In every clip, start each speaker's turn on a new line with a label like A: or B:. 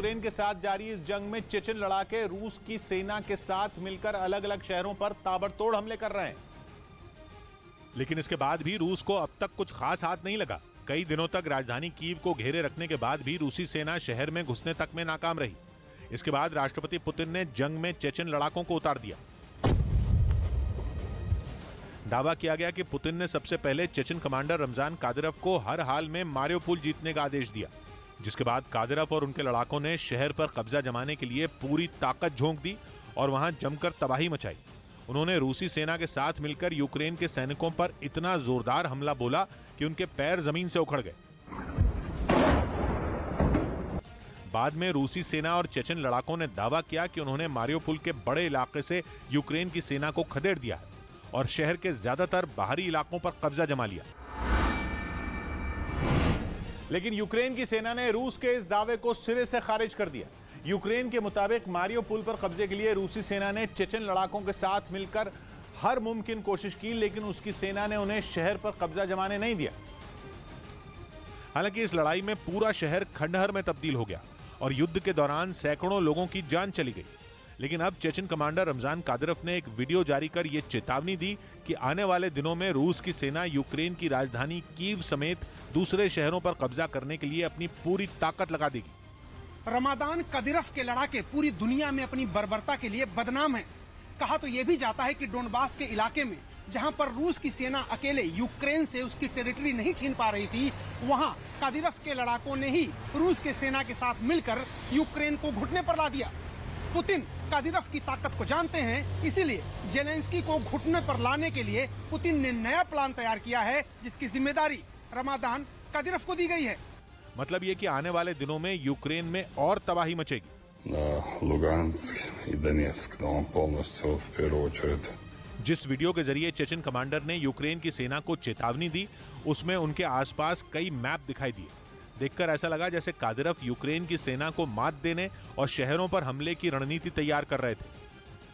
A: Ukraine के साथ जारी इस जंग में चेचन लड़ाके रूस की सेना के साथ मिलकर अलग अलग शहरों पर ताबड़तोड़ हमले कर रहे हैं। लेकिन इसके बाद भी रूस को अब तक कुछ खास हाथ नहीं लगा। कई दिनों तक राजधानी कीव को घेरे रखने के बाद भी रूसी सेना शहर में घुसने तक में नाकाम रही। इसके बाद राष्ट्रपति पुतिन ने जंग में चेचन लड़ाकों को उतार दिया। दावा किया गया कि पुतिन ने सबसे पहले चेचन कमांडर रमजान कादिरोव को हर हाल में मारियोपोल जीतने का आदेश दिया, जिसके बाद कादिरोव और उनके लड़ाकों ने शहर पर कब्जा जमाने के लिए पूरी ताकत झोंक दी और वहां जमकर तबाही मचाई। उन्होंने रूसी सेना के साथ मिलकर यूक्रेन के सैनिकों पर इतना जोरदार हमला बोला कि उनके पैर जमीन से उखड़ गए। बाद में रूसी सेना और चेचन लड़ाकों ने दावा किया कि उन्होंने मारियोपोल के बड़े इलाके से यूक्रेन की सेना को खदेड़ दिया है और शहर के ज्यादातर बाहरी इलाकों पर कब्जा जमा लिया। लेकिन यूक्रेन की सेना ने रूस के इस दावे को सिरे से खारिज कर दिया। यूक्रेन के मुताबिक मारियोपोल पर कब्जे के लिए रूसी सेना ने चेचन लड़ाकों के साथ मिलकर हर मुमकिन कोशिश की, लेकिन उसकी सेना ने उन्हें शहर पर कब्जा जमाने नहीं दिया। हालांकि इस लड़ाई में पूरा शहर खंडहर में तब्दील हो गया और युद्ध के दौरान सैकड़ों लोगों की जान चली गई। लेकिन अब चेचन कमांडर रमजान कादिरोव ने एक वीडियो जारी कर यह चेतावनी दी कि आने वाले दिनों में रूस की सेना यूक्रेन की राजधानी कीव समेत दूसरे शहरों पर कब्जा करने के लिए अपनी पूरी ताकत लगा देगी।
B: रमजान कादिरोव के लड़ाके पूरी दुनिया में अपनी बर्बरता के लिए बदनाम हैं। कहा तो यह भी जाता है कि डोनबास के इलाके में जहां पर रूस की सेना अकेले यूक्रेन से उसकी टेरिटरी नहीं छीन पा रही थी, वहां कादिरोव के लड़ाकों ने ही रूस के सेना के साथ मिलकर यूक्रेन को घुटने पर ला दिया। पुतिन कादिरोव की ताकत को जानते हैं, इसीलिए जेलेंस्की को घुटने पर लाने के लिए पुतिन ने नया प्लान तैयार किया है, जिसकी जिम्मेदारी रमजान कादिरोव को दी गई है।
A: मतलब ये कि आने वाले दिनों में यूक्रेन में और तबाही मचेगी। जिस वीडियो के जरिए चेचन कमांडर ने यूक्रेन की सेना को चेतावनी दी, उसमें उनके आसपास कई मैप दिखाई दिए। देखकर ऐसा लगा जैसे कादिरोव यूक्रेन की सेना को मात देने और शहरों पर हमले की रणनीति तैयार कर रहे थे।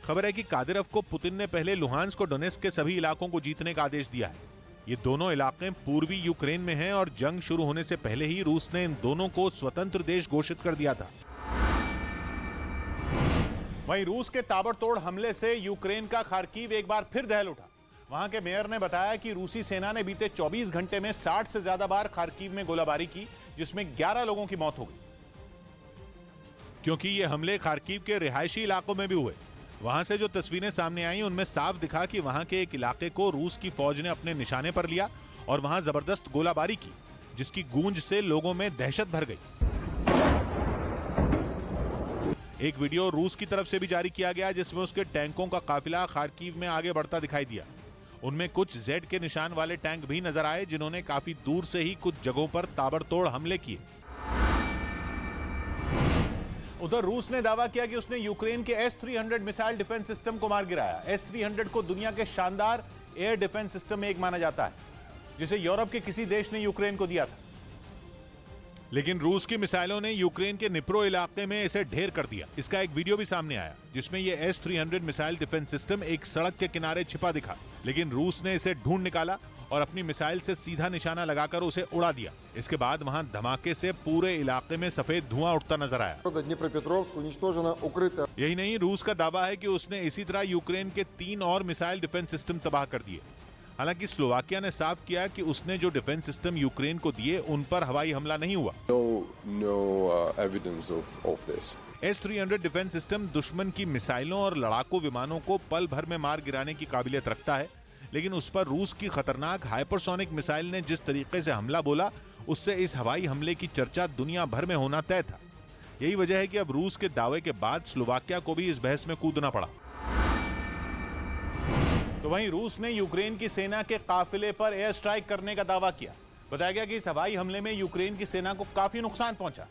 A: खबर है कि कादिरोव को पुतिन ने पहले लुहांस्क और डोनेस्क के सभी इलाकों को जीतने का आदेश दिया है। ये दोनों इलाके पूर्वी यूक्रेन में हैं और जंग शुरू होने से पहले ही रूस ने इन दोनों को स्वतंत्र देश घोषित कर दिया था। वहीं रूस के ताबड़तोड़ हमले से यूक्रेन का खार्किव एक बार फिर दहल उठा। वहां के मेयर ने बताया कि रूसी सेना ने बीते 24 घंटे में 60 से ज्यादा बार खार्किव में गोलाबारी की, जिसमें 11 लोगों की मौत हो गई। क्योंकि ये हमले खार्किव के रिहायशी इलाकों में भी हुए। वहां से जो तस्वीरें सामने आई उनमें साफ दिखा कि वहां के एक इलाके को रूस की फौज ने अपने निशाने पर लिया और वहां जबरदस्त गोलाबारी की, जिसकी गूंज से लोगों में दहशत भर गई। एक वीडियो रूस की तरफ से भी जारी किया गया, जिसमें उसके टैंकों का काफिला खार्किव में आगे बढ़ता दिखाई दिया। उनमें कुछ जेड के निशान वाले टैंक भी नजर आए, जिन्होंने काफी दूर से ही कुछ जगहों पर ताबड़तोड़ हमले किए। उधर रूस ने दावा किया कि उसने यूक्रेन के S-300 मिसाइल डिफेंस सिस्टम को मार गिराया। S-300 को दुनिया के शानदार एयर डिफेंस सिस्टम में एक माना जाता है, जिसे यूरोप के किसी देश ने यूक्रेन को दिया था। लेकिन रूस की मिसाइलों ने यूक्रेन के निप्रो इलाके में इसे ढेर कर दिया। इसका एक वीडियो भी सामने आया, जिसमें यह S-300 मिसाइल डिफेंस सिस्टम एक सड़क के किनारे छिपा दिखा। लेकिन रूस ने इसे ढूंढ निकाला और अपनी मिसाइल से सीधा निशाना लगाकर उसे उड़ा दिया। इसके बाद वहां धमाके से पूरे इलाके में सफेद धुआं उठता नजर आया। यही नहीं, रूस का दावा है कि उसने इसी तरह यूक्रेन के 3 और मिसाइल डिफेंस सिस्टम तबाह कर दिए। हालांकि स्लोवाकिया ने साफ किया कि उसने जो डिफेंस सिस्टम यूक्रेन को दिए उन पर हवाई हमला नहीं हुआ। S-300 डिफेंस सिस्टम दुश्मन की मिसाइलों और लड़ाकू विमानों को पल भर में मार गिराने की काबिलियत रखता है, लेकिन उस पर रूस की खतरनाक हाइपरसोनिक मिसाइल ने जिस तरीके से हमला बोला, उससे इस हवाई हमले की चर्चा दुनिया भर में होना तय था। यही वजह है कि अब रूस के दावे के बाद स्लोवाकिया को भी इस बहस में कूदना पड़ा। तो वहीं रूस ने यूक्रेन की सेना के काफिले पर एयर स्ट्राइक करने का दावा किया। बताया गया कि इस हवाई हमले में यूक्रेन की सेना को काफी नुकसान पहुंचा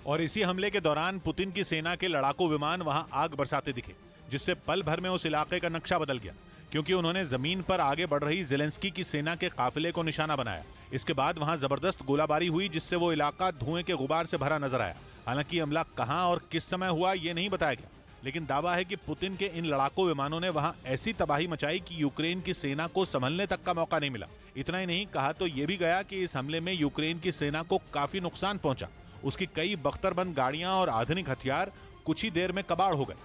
A: और इसी हमले के दौरान पुतिन की सेना के लड़ाकू विमान वहां आग बरसाते दिखे, जिससे पल भर में उस इलाके का नक्शा बदल गया, क्योंकि उन्होंने जमीन पर आगे बढ़ रही जेलेंस्की की सेना के काफिले को निशाना बनाया। इसके बाद वहां जबरदस्त गोलाबारी हुई, जिससे वो इलाका धुएं के गुबार से भरा नजर आया। हालांकि हमला कहां और किस समय हुआ ये नहीं बताया गया, लेकिन दावा है कि पुतिन के इन लड़ाकू विमानों ने वहां ऐसी तबाही मचाई कि यूक्रेन की सेना को संभलने तक का मौका नहीं मिला। इतना ही नहीं, कहा तो यह भी गया कि इस हमले में यूक्रेन की सेना को काफी नुकसान पहुंचा उसकी कई बख्तरबंद गाड़ियां और आधुनिक हथियार कुछ ही देर में कबाड़ हो गए।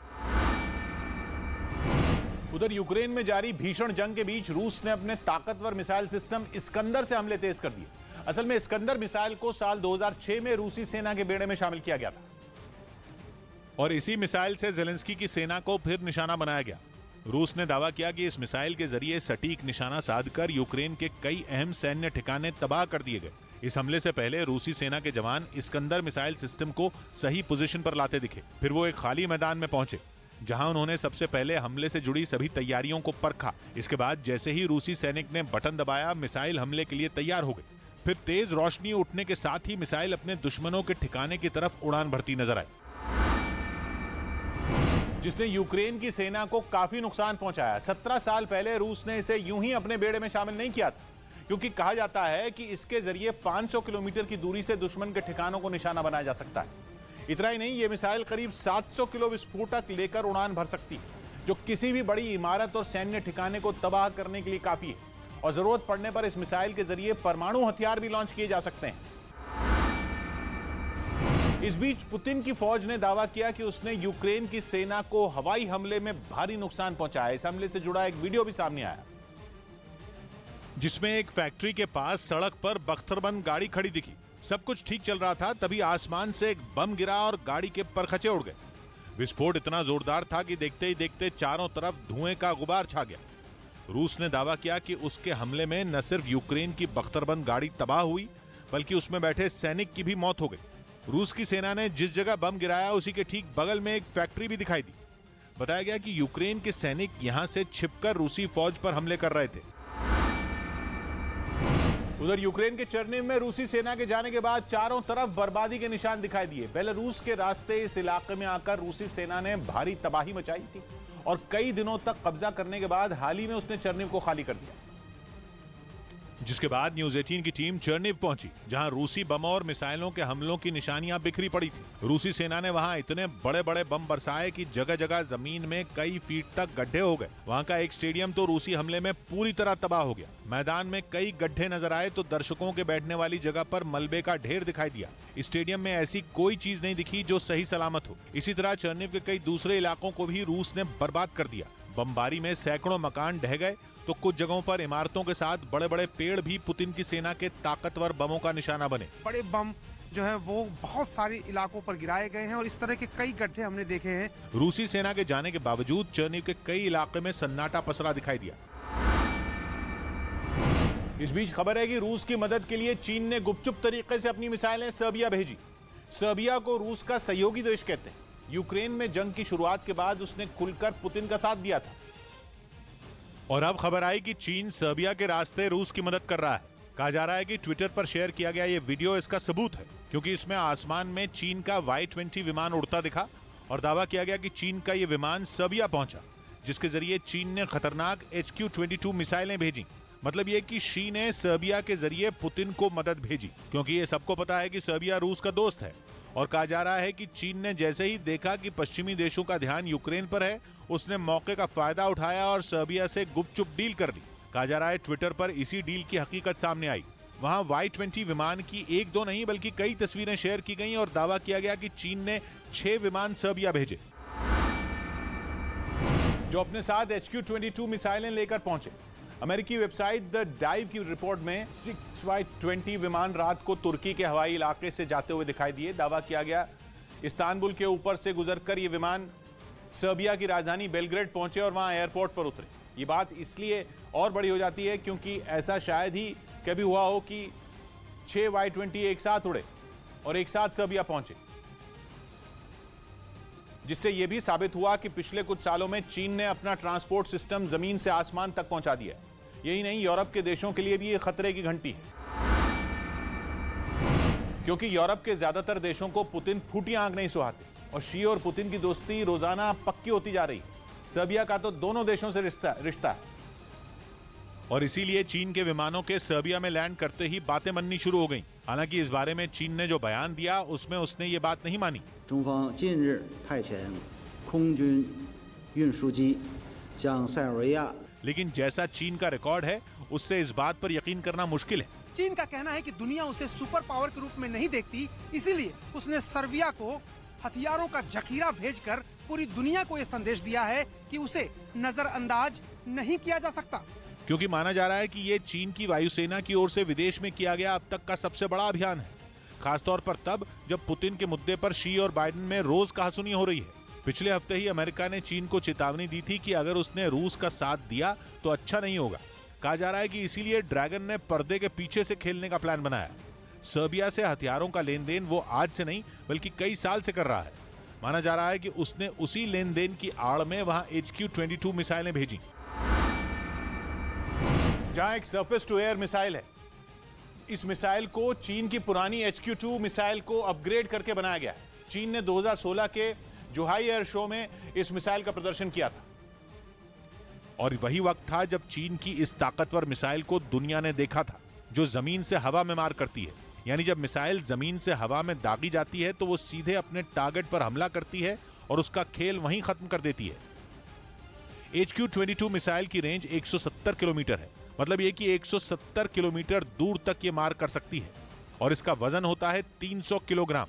A: उधर यूक्रेन में जारी भीषण जंग के बीच रूस ने अपने ताकतवर मिसाइल सिस्टम इस्कंदर से हमले तेज कर दिए। असल में इस्कंदर मिसाइल को साल 2006 में रूसी सेना के बेड़े में शामिल किया गया था और इसी मिसाइल से जेलेंस्की की सेना को फिर निशाना बनाया गया। रूस ने दावा किया कि इस मिसाइल के जरिए सटीक निशाना साधकर यूक्रेन के कई अहम सैन्य ठिकाने तबाह कर दिए गए। इस हमले से पहले रूसी सेना के जवान इस्कंदर मिसाइल सिस्टम को सही पोजीशन पर लाते दिखे। फिर वो एक खाली मैदान में पहुंचे जहां उन्होंने सबसे पहले हमले से जुड़ी सभी तैयारियों को परखा। इसके बाद जैसे ही रूसी सैनिक ने बटन दबाया, मिसाइल हमले के लिए तैयार हो गई। फिर तेज रोशनी उठने के साथ ही मिसाइल अपने दुश्मनों के ठिकाने की तरफ उड़ान भरती नजर आई, जिसने यूक्रेन की सेना को काफी नुकसान पहुंचाया। 17 साल पहले रूस ने इसे यूं ही अपने बेड़े में शामिल नहीं किया था, क्योंकि कहा जाता है कि इसके जरिए 500 किलोमीटर की दूरी से दुश्मन के ठिकानों को निशाना बनाया जा सकता है। इतना ही नहीं, यह मिसाइल करीब 700 किलो विस्फोटक लेकर उड़ान भर सकती है, जो किसी भी बड़ी इमारत और सैन्य ठिकाने को तबाह करने के लिए काफी है। और जरूरत पड़ने पर इस मिसाइल के जरिए परमाणु हथियार भी लॉन्च किए जा सकते हैं। इस बीच पुतिन की फौज ने दावा किया कि उसने यूक्रेन की सेना को हवाई हमले में भारी नुकसान पहुंचाया। इस हमले से जुड़ा एक वीडियो भी सामने आया, जिसमें एक फैक्ट्री के पास सड़क पर बख्तरबंद गाड़ी खड़ी दिखी। सब कुछ ठीक चल रहा था, तभी आसमान से एक बम गिरा और गाड़ी के परखचे उड़ गए। विस्फोट इतना जोरदार था कि देखते ही देखते चारों तरफ धुएं का गुबार छा गया। रूस ने दावा किया कि उसके हमले में न सिर्फ यूक्रेन की बख्तरबंद गाड़ी तबाह हुई, बल्कि उसमें बैठे सैनिक की भी मौत हो गई। रूस की सेना ने जिस जगह बम गिराया उसी के ठीक बगल में एक फैक्ट्री भी दिखाई दी। बताया गया कि यूक्रेन के सैनिक यहां से छिपकर रूसी फौज पर हमले कर रहे थे। उधर यूक्रेन के चर्निव में रूसी सेना के जाने के बाद चारों तरफ बर्बादी के निशान दिखाई दिए। बेलारूस के रास्ते इस इलाके में आकर रूसी सेना ने भारी तबाही मचाई थी और कई दिनों तक कब्जा करने के बाद हाल ही में उसने चर्निव को खाली कर दिया, जिसके बाद न्यूज 18 की टीम चर्निव पहुंची, जहां रूसी बमों और मिसाइलों के हमलों की निशानियां बिखरी पड़ी थी। रूसी सेना ने वहां इतने बड़े बड़े बम बरसाए कि जगह जगह जमीन में कई फीट तक गड्ढे हो गए। वहां का एक स्टेडियम तो रूसी हमले में पूरी तरह तबाह हो गया। मैदान में कई गड्ढे नजर आए तो दर्शकों के बैठने वाली जगह पर मलबे का ढेर दिखाई दिया। स्टेडियम में ऐसी कोई चीज नहीं दिखी जो सही सलामत हो। इसी तरह चर्निव के कई दूसरे इलाकों को भी रूस ने बर्बाद कर दिया। बमबारी में सैकड़ों मकान ढह गए तो कुछ जगहों पर इमारतों के साथ बड़े बड़े पेड़ भी पुतिन की सेना के ताकतवर बमों का निशाना बने।
B: बड़े बम जो है वो बहुत सारे इलाकों पर गिराए गए हैं और इस तरह के कई गड्ढे हमने देखे हैं।
A: रूसी सेना के जाने के बावजूद चर्निव के कई इलाके में सन्नाटा पसरा दिखाई दिया। इस बीच खबर है कि रूस की मदद के लिए चीन ने गुपचुप तरीके से अपनी मिसाइलें सर्बिया भेजी। सर्बिया को रूस का सहयोगी देश कहते हैं। यूक्रेन में जंग की शुरुआत के बाद उसने खुलकर पुतिन का साथ दिया था और अब खबर आई कि चीन सर्बिया के रास्ते रूस की मदद कर रहा है। कहा जा रहा है कि ट्विटर पर शेयर किया गया ये वीडियो इसका सबूत है, क्योंकि इसमें आसमान में चीन का Y-20 विमान उड़ता दिखा और दावा किया गया कि चीन का ये विमान सर्बिया पहुंचा, जिसके जरिए चीन ने खतरनाक HQ-22 मिसाइलें भेजी। मतलब ये कि शी ने सर्बिया के जरिए पुतिन को मदद भेजी, क्योंकि ये सबको पता है कि सर्बिया रूस का दोस्त है। और कहा जा रहा है कि चीन ने जैसे ही देखा कि पश्चिमी देशों का ध्यान यूक्रेन पर है, उसने मौके का फायदा उठाया और सर्बिया से गुपचुप डील कर ली। कहा जा रहा है ट्विटर पर इसी डील की हकीकत सामने आई। वहां Y-20 विमान की एक दो नहीं बल्कि कई तस्वीरें शेयर की गईं और दावा किया गया कि चीन ने 6 विमान सर्बिया भेजे, जो अपने साथ HQ-22 मिसाइलें लेकर पहुंचे। अमेरिकी वेबसाइट द डाइव की रिपोर्ट में 6Y-20 विमान रात को तुर्की के हवाई इलाके से जाते हुए दिखाई दिए। दावा किया गया इस्तांबुल के ऊपर से गुजरकर ये विमान सर्बिया की राजधानी बेलग्रेड पहुंचे और वहां एयरपोर्ट पर उतरे। ये बात इसलिए और बड़ी हो जाती है क्योंकि ऐसा शायद ही कभी हुआ हो कि 6 Y-20 एक साथ उड़े और एक साथ सर्बिया पहुंचे, जिससे यह भी साबित हुआ कि पिछले कुछ सालों में चीन ने अपना ट्रांसपोर्ट सिस्टम जमीन से आसमान तक पहुंचा दिया। यही नहीं, यूरोप के देशों के लिए भी यह खतरे की घंटी है, क्योंकि यूरोप के ज्यादातर देशों को पुतिन फूटी आंख नहीं सुहाते और शी और पुतिन की दोस्ती रोजाना पक्की होती जा रही है। सर्बिया का तो दोनों देशों से रिश्ता है और इसीलिए चीन के विमानों के सर्बिया में लैंड करते ही बातें बननी शुरू हो गईं। हालांकि इस बारे में चीन ने जो बयान दिया उसमें उसने ये बात नहीं मानी। लेकिन जैसा चीन का रिकॉर्ड है, उससे इस बात पर यकीन करना मुश्किल है।
B: चीन का कहना है कि दुनिया उसे सुपर पावर के रूप में नहीं देखती, इसीलिए उसने सर्बिया को हथियारों का जखीरा भेजकर पूरी दुनिया को यह संदेश दिया है कि उसे नजरअंदाज नहीं किया जा सकता।
A: क्योंकि माना जा रहा है कि ये चीन की वायुसेना की ओर से विदेश में किया गया अब तक का सबसे बड़ा अभियान है, खासतौर पर तब जब पुतिन के मुद्दे पर शी और बाइडेन में रोज कहासुनी हो रही है। पिछले हफ्ते ही अमेरिका ने चीन को चेतावनी दी थी कि अगर उसने रूस का साथ दिया तो अच्छा नहीं होगा। कहा जा रहा है कि इसीलिए ड्रैगन ने पर्दे के पीछे से खेलने का प्लान बनाया। सर्बिया से हथियारों का लेन देन वो आज से नहीं बल्कि कई साल से कर रहा है। माना जा रहा है कि उसने उसी लेन देन की आड़ में वहां HQ-22 मिसाइलें भेजी, जहां एक सरफेस टू एयर मिसाइल है। इस मिसाइल को चीन की पुरानी HQ-2 मिसाइल को अपग्रेड करके बनाया गया है। चीन ने 2016 के जोहाई एयर शो में इस मिसाइल का प्रदर्शन किया था और वही वक्त था जब चीन की इस ताकतवर मिसाइल को दुनिया ने देखा था, जो जमीन से हवा में मार करती है। यानी जब मिसाइल जमीन से हवा में दागी जाती है तो वो सीधे अपने टारगेट पर हमला करती है और उसका खेल वहीं खत्म कर देती है। HQ-22 मिसाइल की रेंज 170 किलोमीटर है, मतलब ये कि 170 किलोमीटर दूर तक ये मार कर सकती है और इसका वजन होता है 300 किलोग्राम।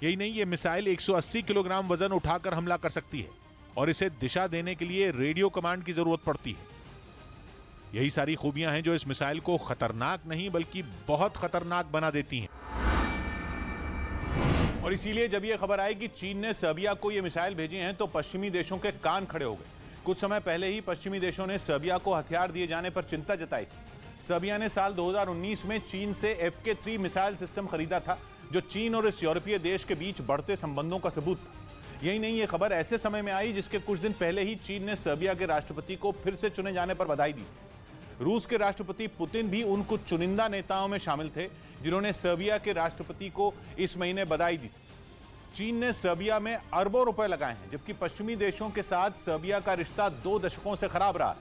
A: यही नहीं, ये मिसाइल 180 किलोग्राम वजन उठाकर हमला कर सकती है और इसे दिशा देने के लिए रेडियो कमांड की जरूरत पड़ती है। यही सारी खूबियां हैं जो इस मिसाइल को खतरनाक नहीं बल्कि बहुत खतरनाक बना देती हैं। और इसीलिए जब यह खबर आई कि चीन ने सर्बिया को यह मिसाइल भेजे हैं तो पश्चिमी देशों के कान खड़े हो गए। कुछ समय पहले ही पश्चिमी देशों ने सर्बिया को हथियार दिए जाने पर चिंता जताई। सर्बिया ने साल 2019 में चीन से FK-3 मिसाइल सिस्टम खरीदा था, जो चीन और इस यूरोपीय देश के बीच बढ़ते संबंधों का सबूत था। यही नहीं, ये खबर ऐसे समय में आई जिसके कुछ दिन पहले ही चीन ने सर्बिया के राष्ट्रपति को फिर से चुने जाने पर बधाई दी। रूस के राष्ट्रपति पुतिन भी उन कुछ चुनिंदा नेताओं में शामिल थे जिन्होंने सर्बिया के राष्ट्रपति को इस महीने बधाई दी। चीन ने सर्बिया में अरबों रुपए लगाए हैं, जबकि पश्चिमी देशों के साथ सर्बिया का रिश्ता 2 दशकों से खराब रहा है।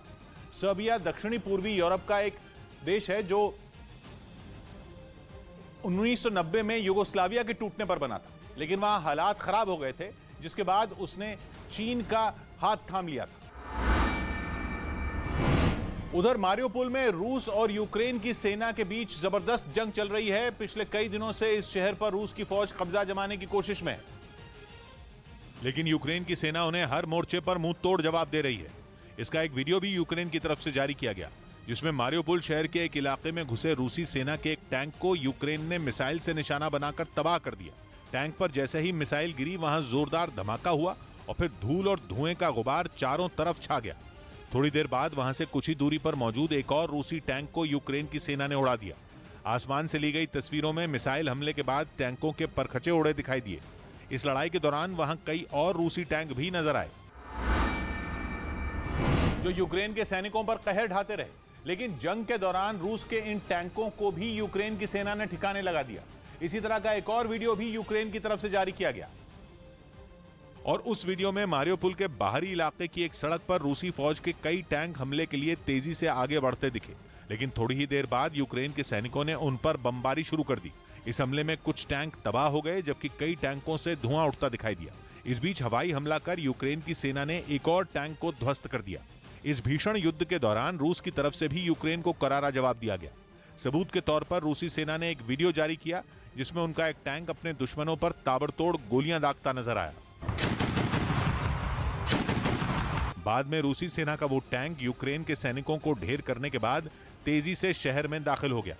A: सर्बिया दक्षिणी पूर्वी यूरोप का एक देश है जो 1990 में यूगोस्लाविया के टूटने पर बना था, लेकिन वहां हालात खराब हो गए थे, जिसके बाद उसने चीन का हाथ थाम लिया था। उधर मारियोपोल में रूस और यूक्रेन की सेना के बीच जबरदस्त जंग चल रही है। पिछले कई दिनों से इस शहर पर रूस की फौज कब्जा जमाने की कोशिश में है, लेकिन यूक्रेन की सेना उन्हें हर मोर्चे पर मुंह तोड़ जवाब दे रही है। इसका एक वीडियो भी यूक्रेन की तरफ से जारी किया गया, जिसमें मारियोपोल शहर के एक इलाके में घुसे रूसी सेना के एक टैंक को यूक्रेन ने मिसाइल से निशाना बनाकर तबाह कर दिया। टैंक पर जैसे ही मिसाइल गिरी, वहां जोरदार धमाका हुआ और फिर धूल और धुएं का गुबार चारों तरफ छा गया। थोड़ी देर बाद वहां से कुछ ही दूरी पर मौजूद एक और रूसी टैंक को यूक्रेन की सेना ने उड़ा दिया। आसमान से ली गई तस्वीरों में मिसाइल हमले के बाद टैंकों के परखचे उड़े दिखाई दिए। इस लड़ाई के दौरान वहां कई और रूसी टैंक भी नजर आए, जो यूक्रेन के सैनिकों पर कहर ढाते रहे। लेकिन जंग के दौरान रूस के इन टैंकों को भी यूक्रेन की सेना ने ठिकाने लगा दिया। इसी तरह का एक और वीडियो भी यूक्रेन की तरफ से जारी किया गया और उस वीडियो में मारियोपोल के बाहरी इलाके की एक सड़क पर रूसी फौज के कई टैंक हमले के लिए तेजी से आगे बढ़ते दिखे, लेकिन थोड़ी ही देर बाद यूक्रेन के सैनिकों ने उन पर बमबारी शुरू कर दी। इस हमले में कुछ टैंक तबाह हो गए, जबकि कई टैंकों से धुआं उठता दिखाई दिया। इस बीच हवाई हमला कर यूक्रेन की सेना ने एक और टैंक को ध्वस्त कर दिया। इस भीषण युद्ध के दौरान रूस की तरफ से भी यूक्रेन को करारा जवाब दिया गया। सबूत के तौर पर रूसी सेना ने एक वीडियो जारी किया, जिसमें उनका एक टैंक अपने दुश्मनों पर ताबड़तोड़ गोलियां दागता नजर आया। बाद में रूसी सेना का वो टैंक यूक्रेन के सैनिकों को ढेर करने के बाद तेजी से शहर में दाखिल हो गया।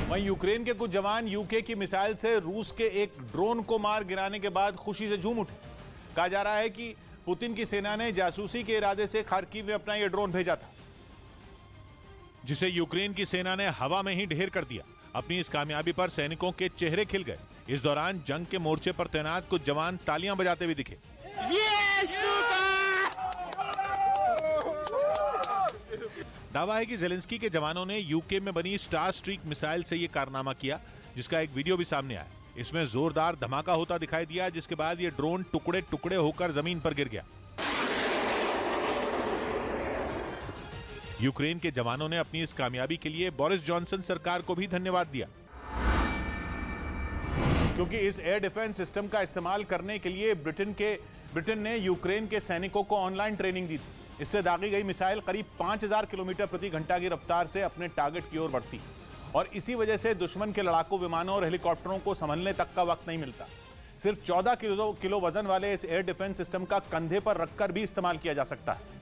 A: वहीं यूक्रेन के कुछ जवान यूके की मिसाइल से रूस के एक ड्रोन को मार गिराने के बाद खुशी से झूम उठे। कहा जा रहा है कि पुतिन की सेना ने जासूसी के इरादे से खार्किव में अपना यह ड्रोन भेजा था, जिसे यूक्रेन की सेना ने हवा में ही ढेर कर दिया। अपनी इस कामयाबी पर सैनिकों के चेहरे खिल गए। इस दौरान जंग के मोर्चे पर तैनात कुछ जवान तालियां बजाते हुए दिखे। दावा है कि जेलेंस्की के जवानों ने यूके में बनी स्टार स्ट्रीक मिसाइल से यह कारनामा किया, जिसका एक वीडियो भी सामने आया। इसमें जोरदार धमाका होता दिखाई दिया, जिसके बाद यह ड्रोन टुकड़े टुकड़े होकर जमीन पर गिर गया। यूक्रेन के जवानों ने अपनी इस कामयाबी के लिए बोरिस जॉनसन सरकार को भी धन्यवाद दिया, क्योंकि इस एयर डिफेंस सिस्टम का इस्तेमाल करने के लिए ब्रिटेन ने यूक्रेन के सैनिकों को ऑनलाइन ट्रेनिंग दी थी। इससे दागी गई मिसाइल करीब 5000 किलोमीटर प्रति घंटा की रफ्तार से अपने टारगेट की ओर बढ़ती और इसी वजह से दुश्मन के लड़ाकू विमानों और हेलीकॉप्टरों को संभलने तक का वक्त नहीं मिलता। सिर्फ 14 किलो वजन वाले इस एयर डिफेंस सिस्टम का कंधे पर रखकर भी इस्तेमाल किया जा सकता है।